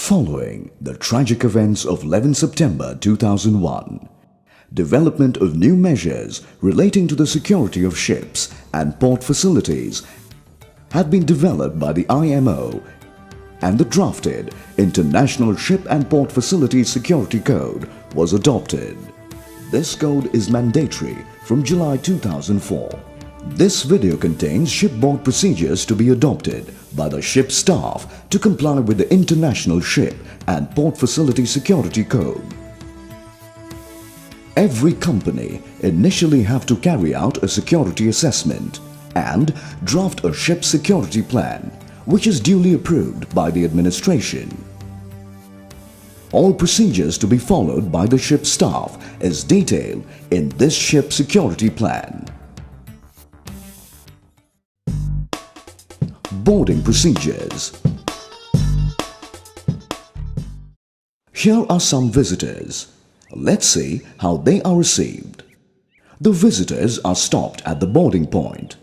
Following the tragic events of 11 September 2001, development of new measures relating to the security of ships and port facilities had been developed by the IMO, and the drafted International Ship and Port Facilities Security Code was adopted. This code is mandatory from July 2004. This video contains shipboard procedures to be adopted by the ship staff to comply with the International Ship and Port Facility Security Code. Every company initially have to carry out a security assessment and draft a ship security plan, which is duly approved by the administration. All procedures to be followed by the ship staff is detailed in this ship security plan. Boarding procedures. Here are some visitors. Let's see how they are received. The visitors are stopped at the boarding point.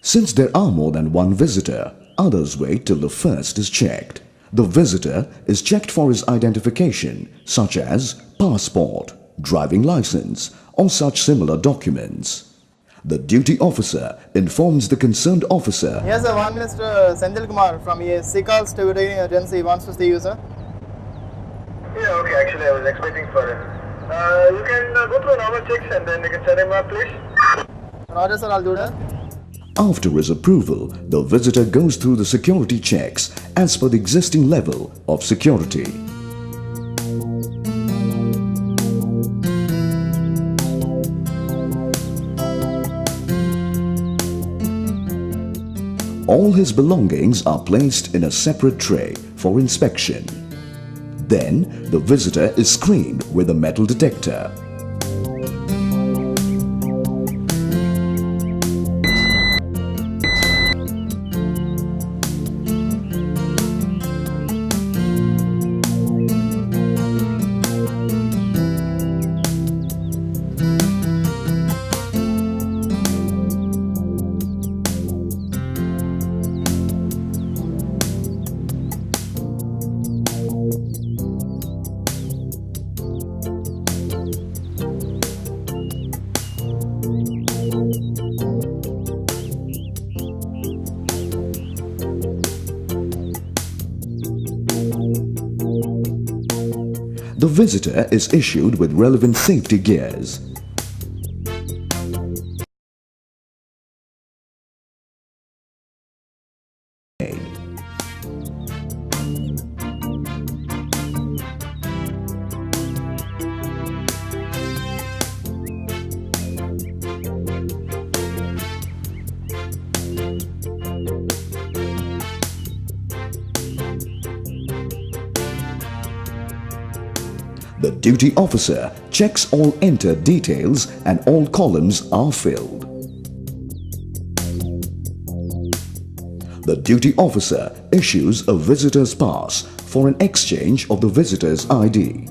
Since there are more than one visitor, others wait till the first is checked. The visitor is checked for his identification, such as passport, driving license, or such similar documents. The duty officer informs the concerned officer. Yes, sir. One Mr. Senthil Kumar from Seacal Stewarding Agency wants to see you, sir. Yeah, okay. Actually, I was expecting for it. You can go through normal checks and then you can send him up, please. Roger, sir. I'll do that. After his approval, the visitor goes through the security checks as per the existing level of security. All his belongings are placed in a separate tray for inspection. Then, the visitor is screened with a metal detector. The visitor is issued with relevant safety gears. The duty officer checks all entered details and all columns are filled. The duty officer issues a visitor's pass for an exchange of the visitor's ID.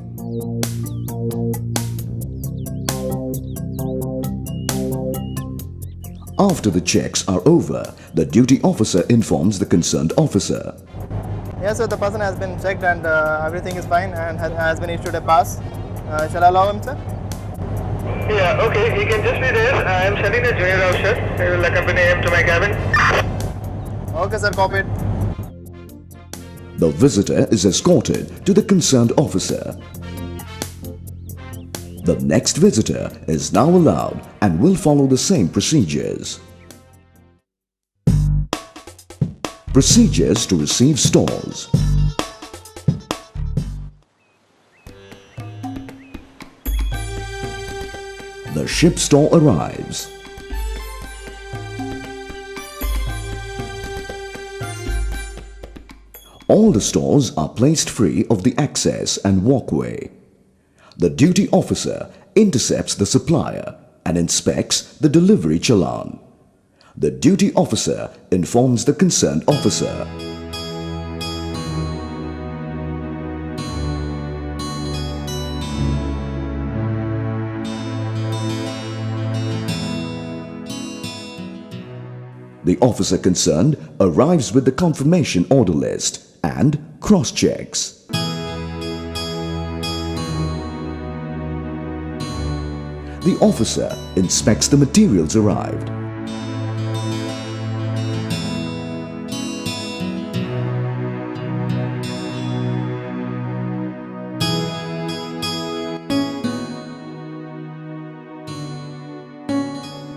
After the checks are over, the duty officer informs the concerned officer. Yes, sir. The person has been checked and everything is fine and has been issued a pass. Shall I allow him, sir? Yeah, okay. He can just be there. I am sending the junior officer. He will accompany him to my cabin. Okay, sir. Copied. The visitor is escorted to the concerned officer. The next visitor is now allowed and will follow the same procedures. Procedures to receive stores. The ship store arrives. All the stores are placed free of the access and walkway. The duty officer intercepts the supplier and inspects the delivery challan. The duty officer informs the concerned officer. The officer concerned arrives with the confirmation order list and Cross-checks. The officer inspects the materials arrived.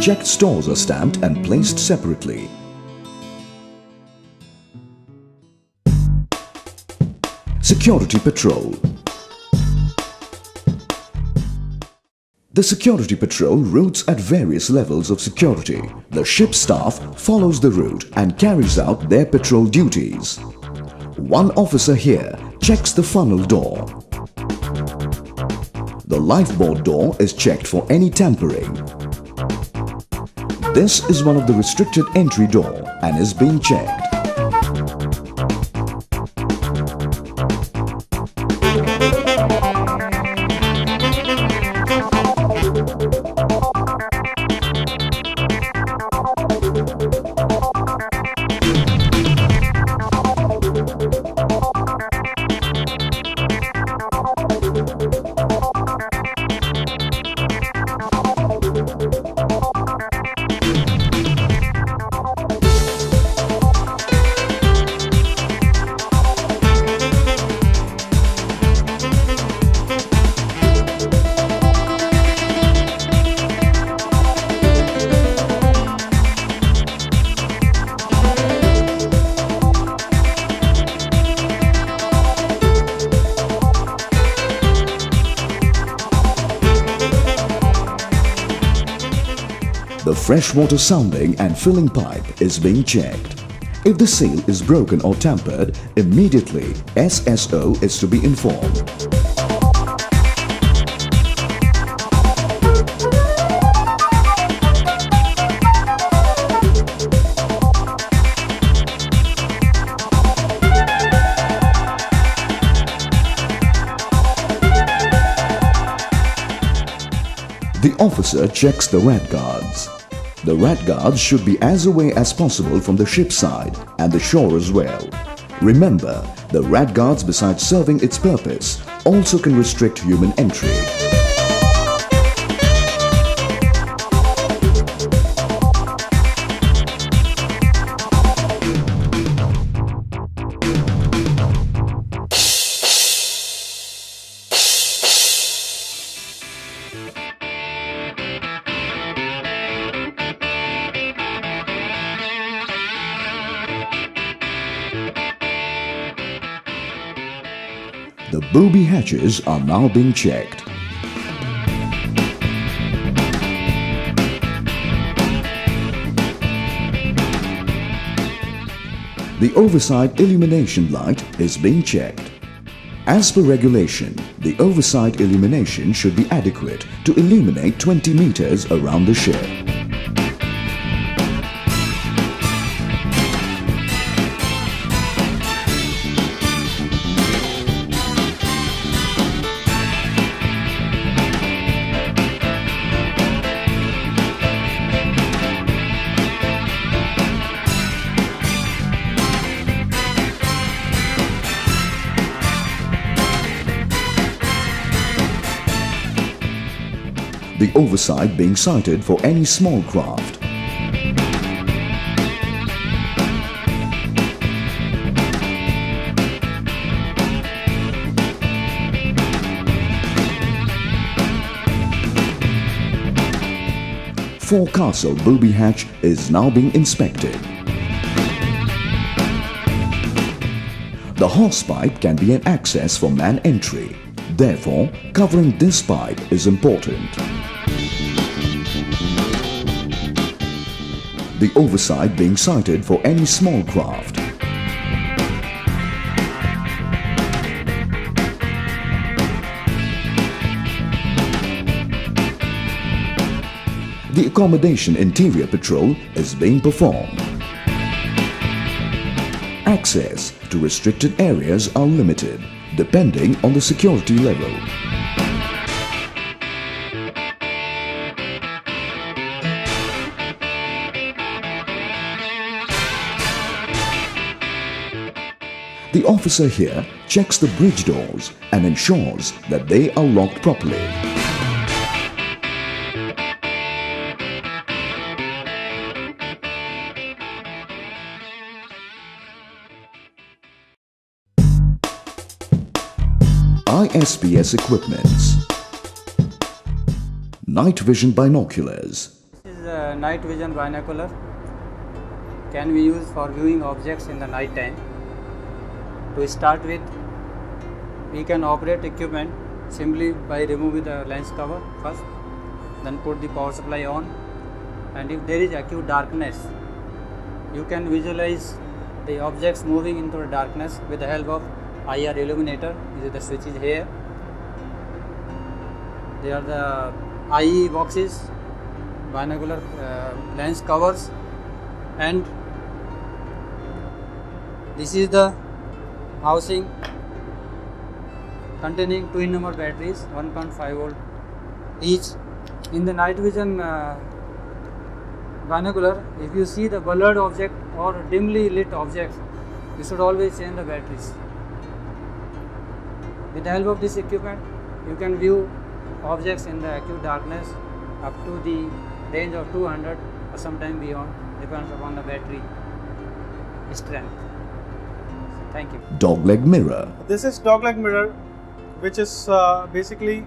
Checked stores are stamped and placed separately. Security patrol. The security patrol routes at various levels of security. The ship staff follows the route and carries out their patrol duties. One officer here checks the funnel door. The lifeboat door is checked for any tampering. This is one of the restricted entry door and is being checked. The freshwater sounding and filling pipe is being checked. If the seal is broken or tampered, immediately SSO is to be informed. The officer checks the rat guards. The rat guards should be as away as possible from the ship side and the shore as well. Remember, the rat guards, besides serving its purpose, also can restrict human entry. The booby hatches are now being checked. The overside illumination light is being checked. As per regulation, the overside illumination should be adequate to illuminate 20 meters around the ship. The oversight being sighted for any small craft. Forecastle booby hatch is now being inspected. The hose pipe can be an access for man entry. Therefore, covering this pipe is important. The oversight being sighted for any small craft. The accommodation interior patrol is being performed. Access to restricted areas are limited, depending on the security level. The officer here checks the bridge doors and ensures that they are locked properly. ISPS equipments. Night vision binoculars. This is a night vision binocular. Can be used for viewing objects in the night time. To start with, we can operate equipment simply by removing the lens cover first, then put the power supply on, and if there is acute darkness, you can visualize the objects moving into the darkness with the help of IR illuminator. This is the switches here. They are the IE boxes, binocular lens covers, and this is the housing containing twin number batteries, 1.5 volt each. In the night vision binocular, if you see the blurred object or dimly lit objects, you should always change the batteries. With the help of this equipment, you can view objects in the acute darkness up to the range of 200 or sometime beyond, depends upon the battery strength. Thank you. Dogleg mirror. This is dogleg mirror, which is basically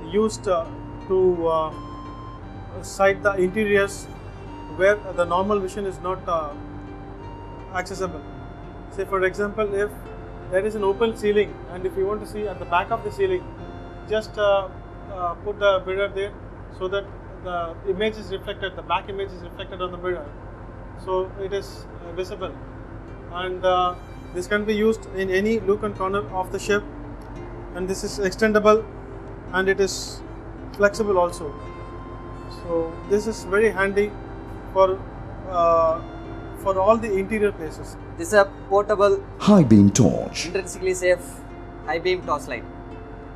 used to sight the interiors where the normal vision is not accessible. Say for example, if there is an open ceiling and if you want to see at the back of the ceiling, just put the mirror there so that the image is reflected, the back image is reflected on the mirror, so it is visible. And this can be used in any nook and corner of the ship, and this is extendable and it is flexible also. So this is very handy for all the interior places. This is a portable, High beam torch. intrinsically safe high beam torchlight.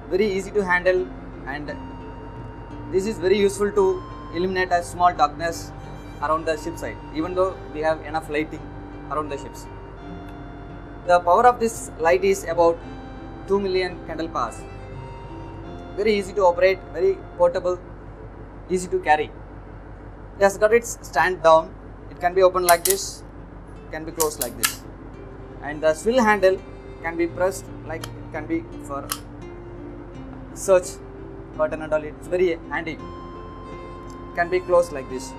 Very easy to handle, and this is very useful to illuminate a small darkness around the ship side, even though we have enough lighting around the ships. The power of this light is about 2 million candle powers. Very easy to operate, very portable, easy to carry. It has got its stand down. It can be opened like this, can be closed like this, and the swivel handle can be pressed like it can be for search button and all. It's very handy. It can be closed like this.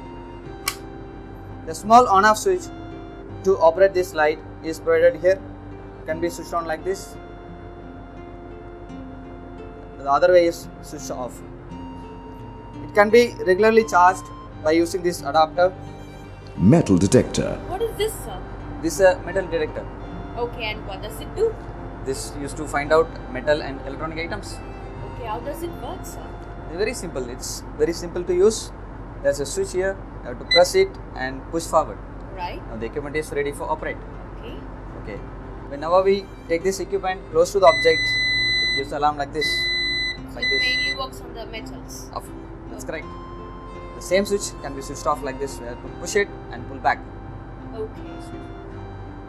The small on-off switch to operate this light is provided here. It can be switched on like this. The other way is switched off. It can be regularly charged by using this adapter. Metal detector. What is this, sir? This is a metal detector. Okay, and what does it do? This used to find out metal and electronic items. Okay, how does it work, sir? It's very simple. It's very simple to use. There's a switch here. You have to press it and push forward. Right. Now the equipment is ready for operate. Okay. Okay. Whenever we take this equipment close to the object, it gives alarm like this. So Like it this. mainly works on the metals. Off. That's correct. The same switch can be switched off like this. We have to push it and pull back. Okay.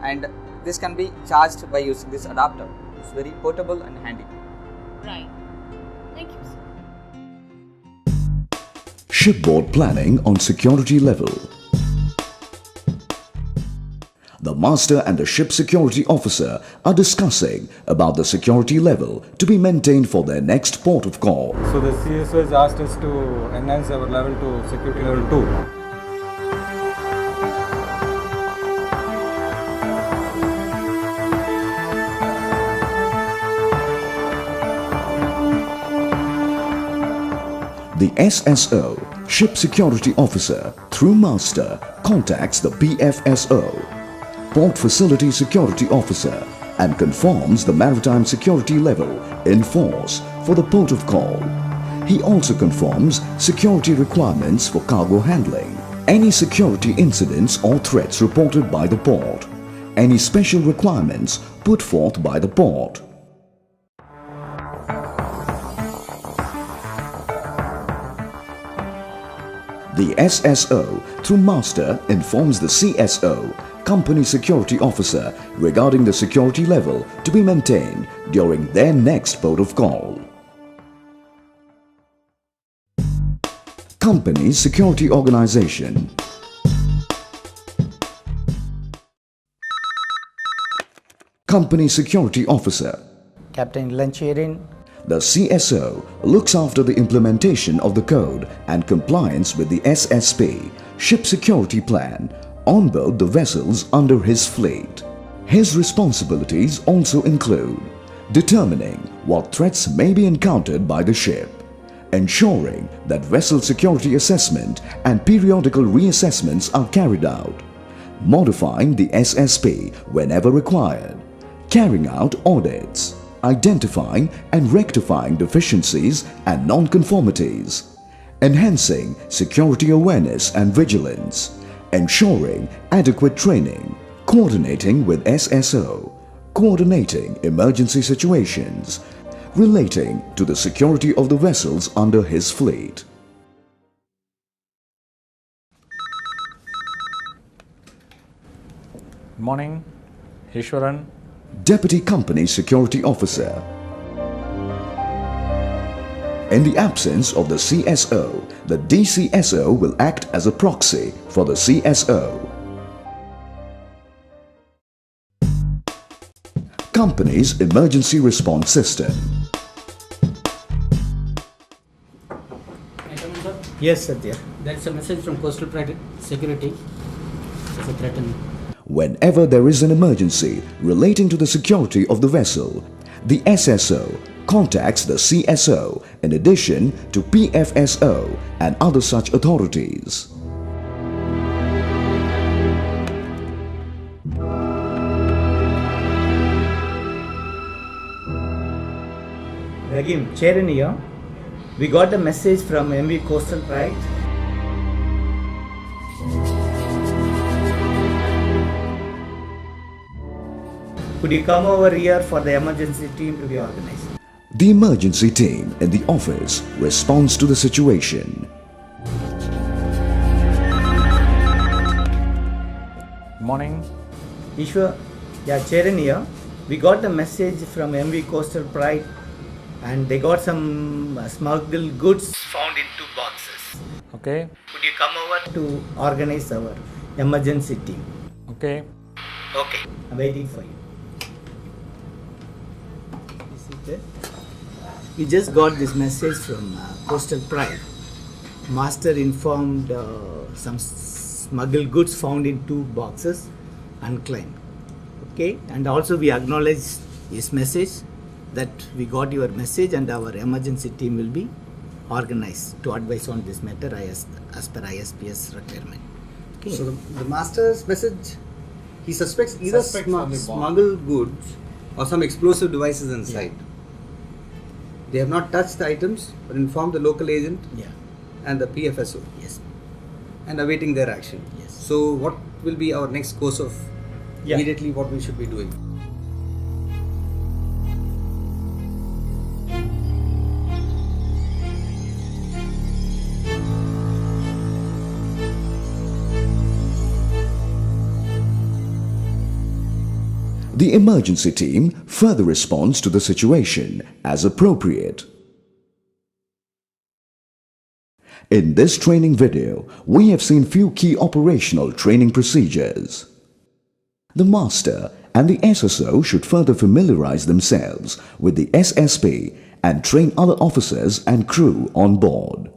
And this can be charged by using this adapter. It's very portable and handy. Right. Thank you, sir. Shipboard planning on security level. The master and the ship security officer are discussing about the security level to be maintained for their next port of call. So the CSO has asked us to enhance our level to security level 2. The SSO, Ship Security Officer, through Master, contacts the PFSO, Port Facility Security Officer, and confirms the maritime security level in force for the port of call. He also confirms security requirements for cargo handling, any security incidents or threats reported by the port, any special requirements put forth by the port. The SSO, through master, informs the CSO, company security officer, regarding the security level to be maintained during their next port of call. Company security organization. Company security officer. Captain Lancherin. The CSO looks after the implementation of the code and compliance with the SSP, Ship Security Plan, on board the vessels under his fleet. His responsibilities also include determining what threats may be encountered by the ship, ensuring that vessel security assessment and periodical reassessments are carried out, modifying the SSP whenever required, carrying out audits, identifying and rectifying deficiencies and non-conformities, enhancing security awareness and vigilance, ensuring adequate training, coordinating with SSO, coordinating emergency situations, relating to the security of the vessels under his fleet. Morning, Ishwaran. Deputy Company Security Officer. In the absence of the CSO, the DCSO will act as a proxy for the CSO. Company's emergency response system. Yes, Satya. That's a message from Coastal Private Security. It's a threaten. Whenever there is an emergency relating to the security of the vessel, the SSO contacts the CSO in addition to PFSO and other such authorities. Ragim, Chairman here. We got a message from MV Coastal Pride. Could you come over here for the emergency team to be organized? The emergency team in the office responds to the situation. Morning. Ishwar, yeah, Chairman here. We got a message from MV Coastal Pride and they got some smuggled goods found in 2 boxes. Okay. Could you come over to organize our emergency team? Okay. Okay, I'm waiting for you. We just got this message from Coastal Pride. Master informed some smuggled goods found in 2 boxes unclaimed. Okay, and also we acknowledge his message that we got your message and our emergency team will be organized to advise on this matter as per ISPS requirement. Okay. So the master's message, he suspects either smuggled goods or some explosive devices inside. Yeah. They have not touched the items but informed the local agent and the PFSO. Yes. And awaiting their action. Yes. So what will be our next course of immediately what we should be doing? The emergency team further responds to the situation as appropriate. In this training video, we have seen few key operational training procedures. The master and the SSO should further familiarize themselves with the SSP and train other officers and crew on board.